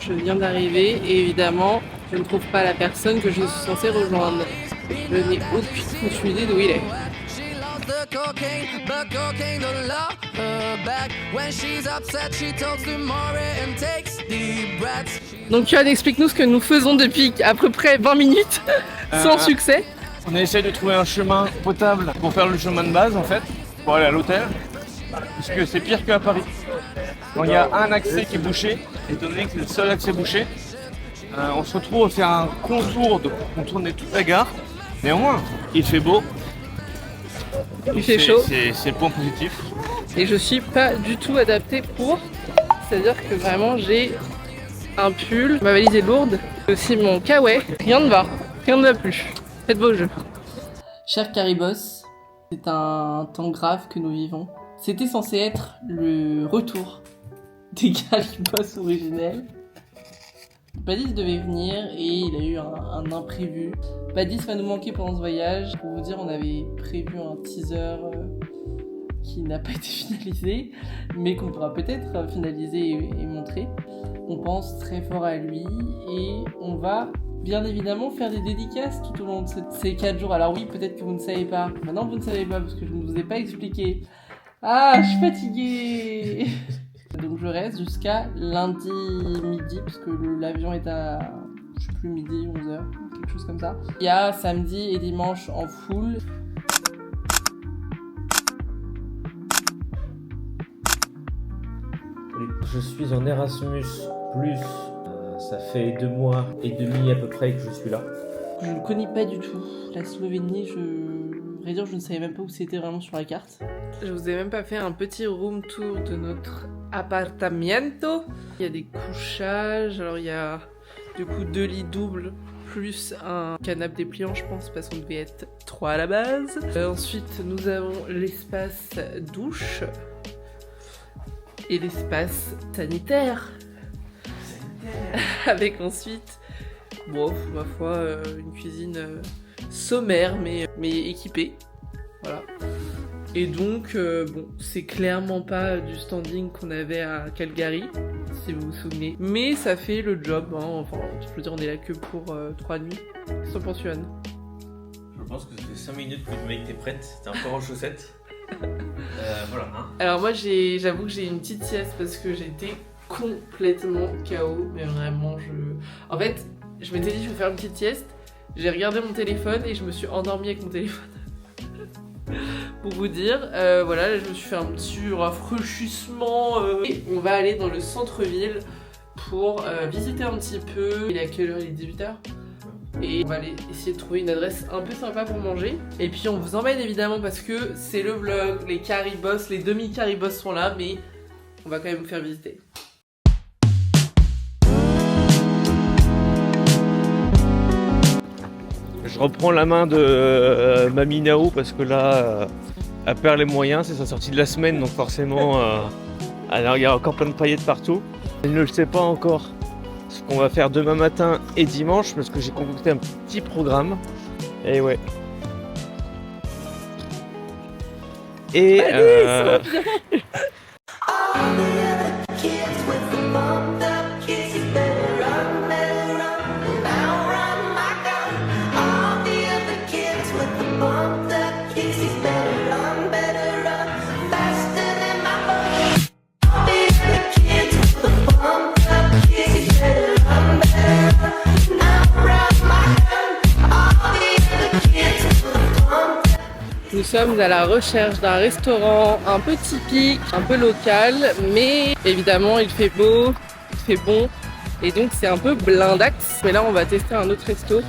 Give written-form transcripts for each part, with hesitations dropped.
Je viens d'arriver et évidemment, je ne trouve pas la personne que je suis censée rejoindre. Je n'ai aucune idée d'où il est. Donc Yoann, explique-nous ce que nous faisons depuis à peu près 20 minutes, sans succès. On essaie de trouver un chemin potable pour faire le chemin de base en fait, pour aller à l'hôtel, parce que c'est pire qu'à Paris. Quand il y a un accès qui est bouché, étant donné que c'est le seul accès bouché, on se retrouve à faire un contour pour contourner toute la gare. Néanmoins, il fait beau. Il fait chaud. C'est le point positif. Et je suis pas du tout adaptée pour. C'est-à-dire que vraiment j'ai un pull, ma valise est lourde, aussi mon kawaii. Rien ne va, rien ne va plus. Faites vos jeux. Cher Caribos, c'est un temps grave que nous vivons. C'était censé être le retour des Caribos originels. Badis devait venir et il a eu un imprévu. Badis va nous manquer pendant ce voyage. Pour vous dire, on avait prévu un teaser qui n'a pas été finalisé, mais qu'on pourra peut-être finaliser et montrer. On pense très fort à lui et on va bien évidemment faire des dédicaces tout au long de ces 4 jours. Alors oui, peut-être que vous ne savez pas. Maintenant, vous ne savez pas parce que je ne vous ai pas expliqué. Ah, je suis fatiguée. Donc je reste jusqu'à lundi midi, parce que l'avion est à, je sais plus, midi, 11h, quelque chose comme ça. Il y a samedi et dimanche en full. Je suis en Erasmus+, ça fait 2 mois et demi à peu près que je suis là. Je ne connais pas du tout la Slovénie, vrai dire, je ne savais même pas où c'était vraiment sur la carte. Je vous ai même pas fait un petit room tour de notre appartamento. Il y a des couchages, alors il y a du coup 2 lits doubles plus un canapé dépliant, je pense, parce qu'on devait être 3 à la base. Ensuite, nous avons l'espace douche et l'espace sanitaire. Avec ensuite, bon, ma foi, une cuisine sommaire mais équipée. Voilà. Et donc, bon, c'est clairement pas du standing qu'on avait à Calgary, si vous vous souvenez. Mais ça fait le job, hein. Enfin, je veux dire, on est là que pour 3 nuits. Sans pension. Je pense que ça fait 5 minutes que le mec était prête, t'es encore en chaussettes. Voilà. Hein. Alors moi, j'avoue que j'ai une petite sieste parce que j'étais complètement KO. Mais vraiment, en fait, je m'étais dit, je vais faire une petite sieste. J'ai regardé mon téléphone et je me suis endormie avec mon téléphone. Pour vous dire, voilà, là je me suis fait un petit rafraîchissement. Et on va aller dans le centre-ville pour visiter un petit peu. Il est à quelle heure? Il est 18h. Et on va aller essayer de trouver une adresse un peu sympa pour manger. Et puis on vous emmène évidemment parce que c'est le vlog, les Caribos, les demi-Caribos sont là, mais on va quand même vous faire visiter. Je reprends la main de Mamie Nao parce que là, elle perd les moyens, c'est sa sortie de la semaine, donc forcément, alors il y a encore plein de paillettes partout. Elle ne le sait pas encore ce qu'on va faire demain matin et dimanche parce que j'ai concocté un petit programme. Et ouais. Et Nous sommes à la recherche d'un restaurant un peu typique, un peu local, mais évidemment il fait beau, il fait bon, et donc c'est un peu blindax. Mais là on va tester un autre resto.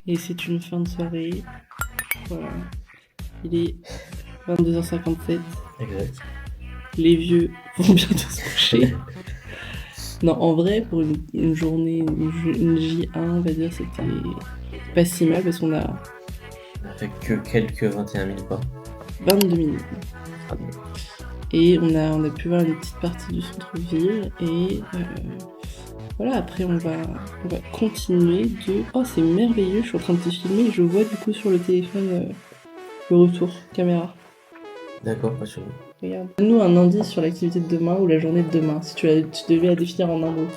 Et c'est une fin de soirée. Voilà. Il est 22h57. Exact. Les vieux vont bientôt se coucher. Non, en vrai, pour une journée, une J1, on va dire, c'était pas si mal parce qu'on a... On a fait que quelques 21 000 pas. 22 minutes. Ah bon. Et on a pu voir une petite partie du centre-ville et voilà, après on va continuer de... Oh, c'est merveilleux, je suis en train de te filmer et je vois du coup sur le téléphone le retour caméra. D'accord, passionnant. Regarde. Donne-nous un indice sur l'activité de demain ou la journée de demain, si tu devais la définir en un mot.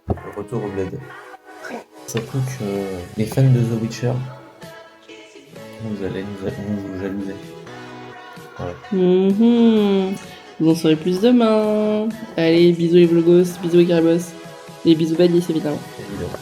Le retour au bled. Surtout que les fans de The Witcher, vous allez nous jalouser. Voilà. Vous en saurez plus demain. Allez, bisous les vlogos, bisous les carabos. Et bisous Badis évidemment. Évidemment.